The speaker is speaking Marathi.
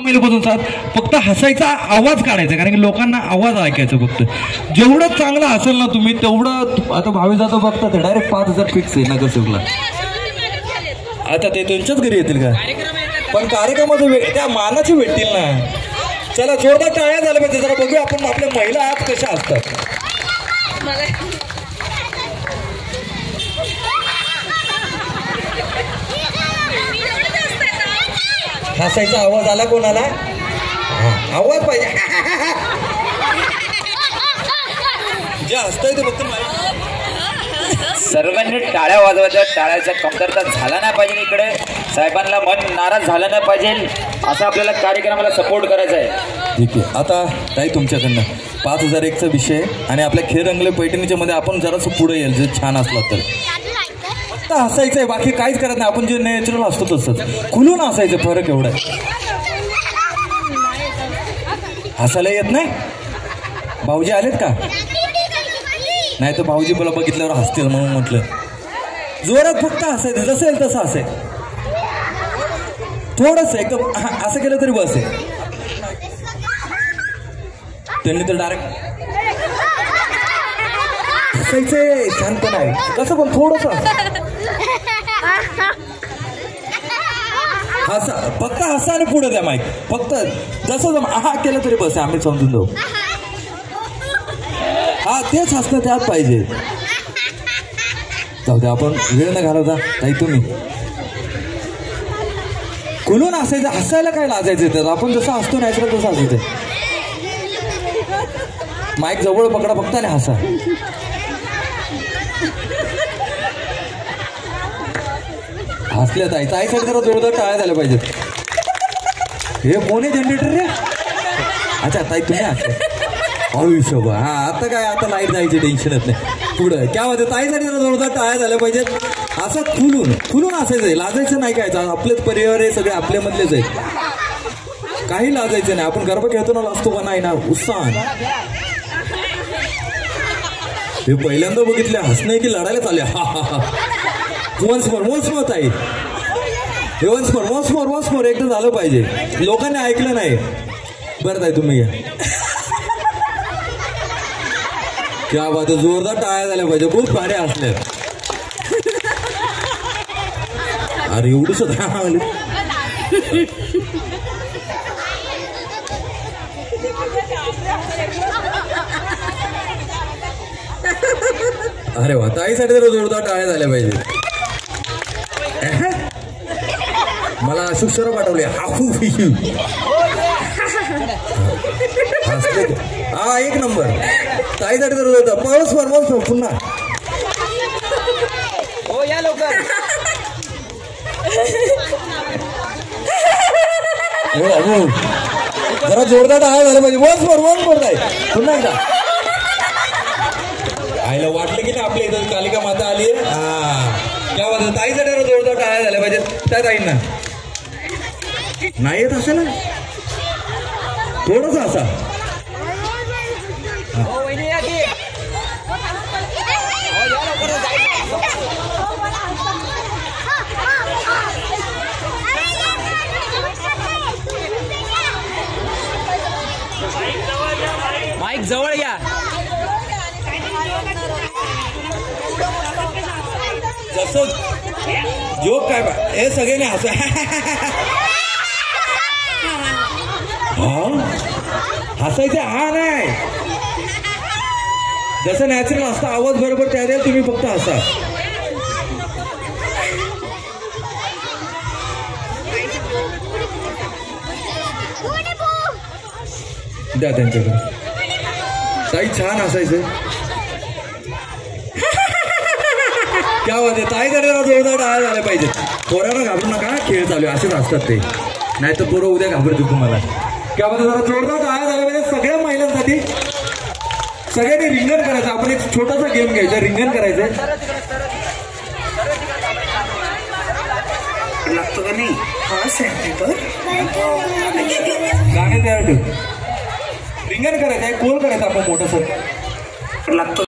महिलेपासून साथ फक्त हसायचा आवाज काढायचा, कारण की लोकांना आवाज ऐकायचा. फक्त जेवढं चांगलं हसेल ना तुम्ही तेवढं. आता भावी जातो बघता ते डायरेक्ट 5,000 फिक्स आहे नगरसेवकला. आता ते त्यांच्याच घरी येतील का? पण कार्यक्रमाचे त्या मानाचे भेटतील ना. चला जोरदार टाळ्या झाल्या पाहिजे. जरा बघूया आपण आपल्या महिला आज कशा असतात. हसायचा आवाज आला कोणाला? आवाज पाहिजे. जे हसतंय ते फक्त सर्वांनी टाळ्या वाजवायच्या. टाळ्याचा कमतरता झाला नाही पाहिजे. इकडे साहेबांना मन नाराज झालं नाही पाहिजे असं आपल्याला कार्यक्रमाला सपोर्ट करायचा आहे. ठीक आहे. आता ताई तुमच्याकडनं 5,001चा विषय आणि आपल्या खेळ रंगले पैठणीच्या मध्ये आपण जरासं पुढे येईल जर छान असला तर. फक्त हसायचंय, बाकी काहीच करत नाही. आपण जे नॅचरल असतो तसंच खुलून हसायचं. फरक एवढा आहे. हसायला येत नाही? भाऊजी आलेत का? नाही तर भाऊजी मला बघितल्यावर हसतील म्हणून म्हटलं. जोरात फक्त हसायचं, जसं येईल तसं हसायचं. थोडस एकदम असं केलं तरी बस आहे. त्यांनी तर डायरेक्ट हसायचंय. शांत नाही कसं पण थोडस हसा. फक्त हसा आणि पुढे द्या माईक. फक्त जसं आहा केलं तरी बस आहे. आम्ही समजून जाऊ. हा तेच हसणं त्यात पाहिजे. जाऊ द्या आपण वेळ न घालवता. ताई तुम्ही खुलून हसायचं. हसायला काय लाजायचं? तर आपण जसं हसतो नॅचरल तसं हसायचं. माईक जवळ पकडा फक्त आणि हसा. हसल्या ताई. ताईसाठी जरा जोरदार टाळ्या झाल्या पाहिजेत. हे कोणी जनरेटर रे? अच्छा ताई तुम्ही हसा. आयुष्य हा आता काय? आता लाईट जायची टेन्शनच नाही. पुढं क्या होतं? ताईसाठी जरा जोरदार टाळ्या झाल्या पाहिजेत. असं खुलून असायचंय. लाजायचं नाही काय. आपलेच परिवार आहे, सगळे आपल्यामधलेच आहेत. काही लाजायचं नाही. आपण गरबा खेळतो ना, लाजतो का नाही ना उत्साह. हे पहिल्यांदा बघितले हसणे की लढायला चालले. हा हा हा. वन्स मोर ताई. वन्स मोर एकदा झालं पाहिजे. लोकांनी ऐकलं नाही. बरं ताई तुम्ही घ्या. क्या बात आहे. जोरदार टाळ्या झाल्या पाहिजे. खूप भारी हसले. अरे एवढं सुद्धा अरे वा. ताईसाठी जरा जोरदार टाळ्या झाल्या पाहिजे. मला अशोक सर पाठवले. हा एक नंबर. ताईसाठी जर होता पाऊस पुन्हा. हो या लवकर. जरा जोरदार टाळ्या झाल्या पाहिजे. वन फोर ताई पुन्हा एकदा. आईला वाटलं की नाही आपल्या इथं कालिका माता आली. हा क्या बात. ताईसाठी जरा जोरदार टाळ्या झाल्या पाहिजे. त्या ताईंना नाही येत असेल ना थोडंसं असा. माईक जवळ या. जसं जोक काय हे सगळ्यांनी हसा. हसायचं हा नाही. जसं नॅचरल असतं आवाज बरोबर त्या द्या. तुम्ही फक्त हसा. द्या त्यांच्याकडे. ताई छान हसायचं. क्या होते? ताई करायला जोरदार टाळ्या झाल्या पाहिजेत. पोरांना घाबरू नका. खेळ चालू आहे असेच असतात ते. नाही तर पोरं उद्या घाबरतील तुम्हाला. क्या होते? जरा जोरदार टाळ्या झाल्या पाहिजे सगळ्या महिलांसाठी. सगळ्यांनी रिंगण करायचं. आपण एक छोटासा गेम घ्यायचा. रिंगण करायचं. लागतो का नाही? हा सॅम्पल गाणे तयार ठेव. रिंगण करायचं. एक गोल करायचं आपण मोठं सर लागतो.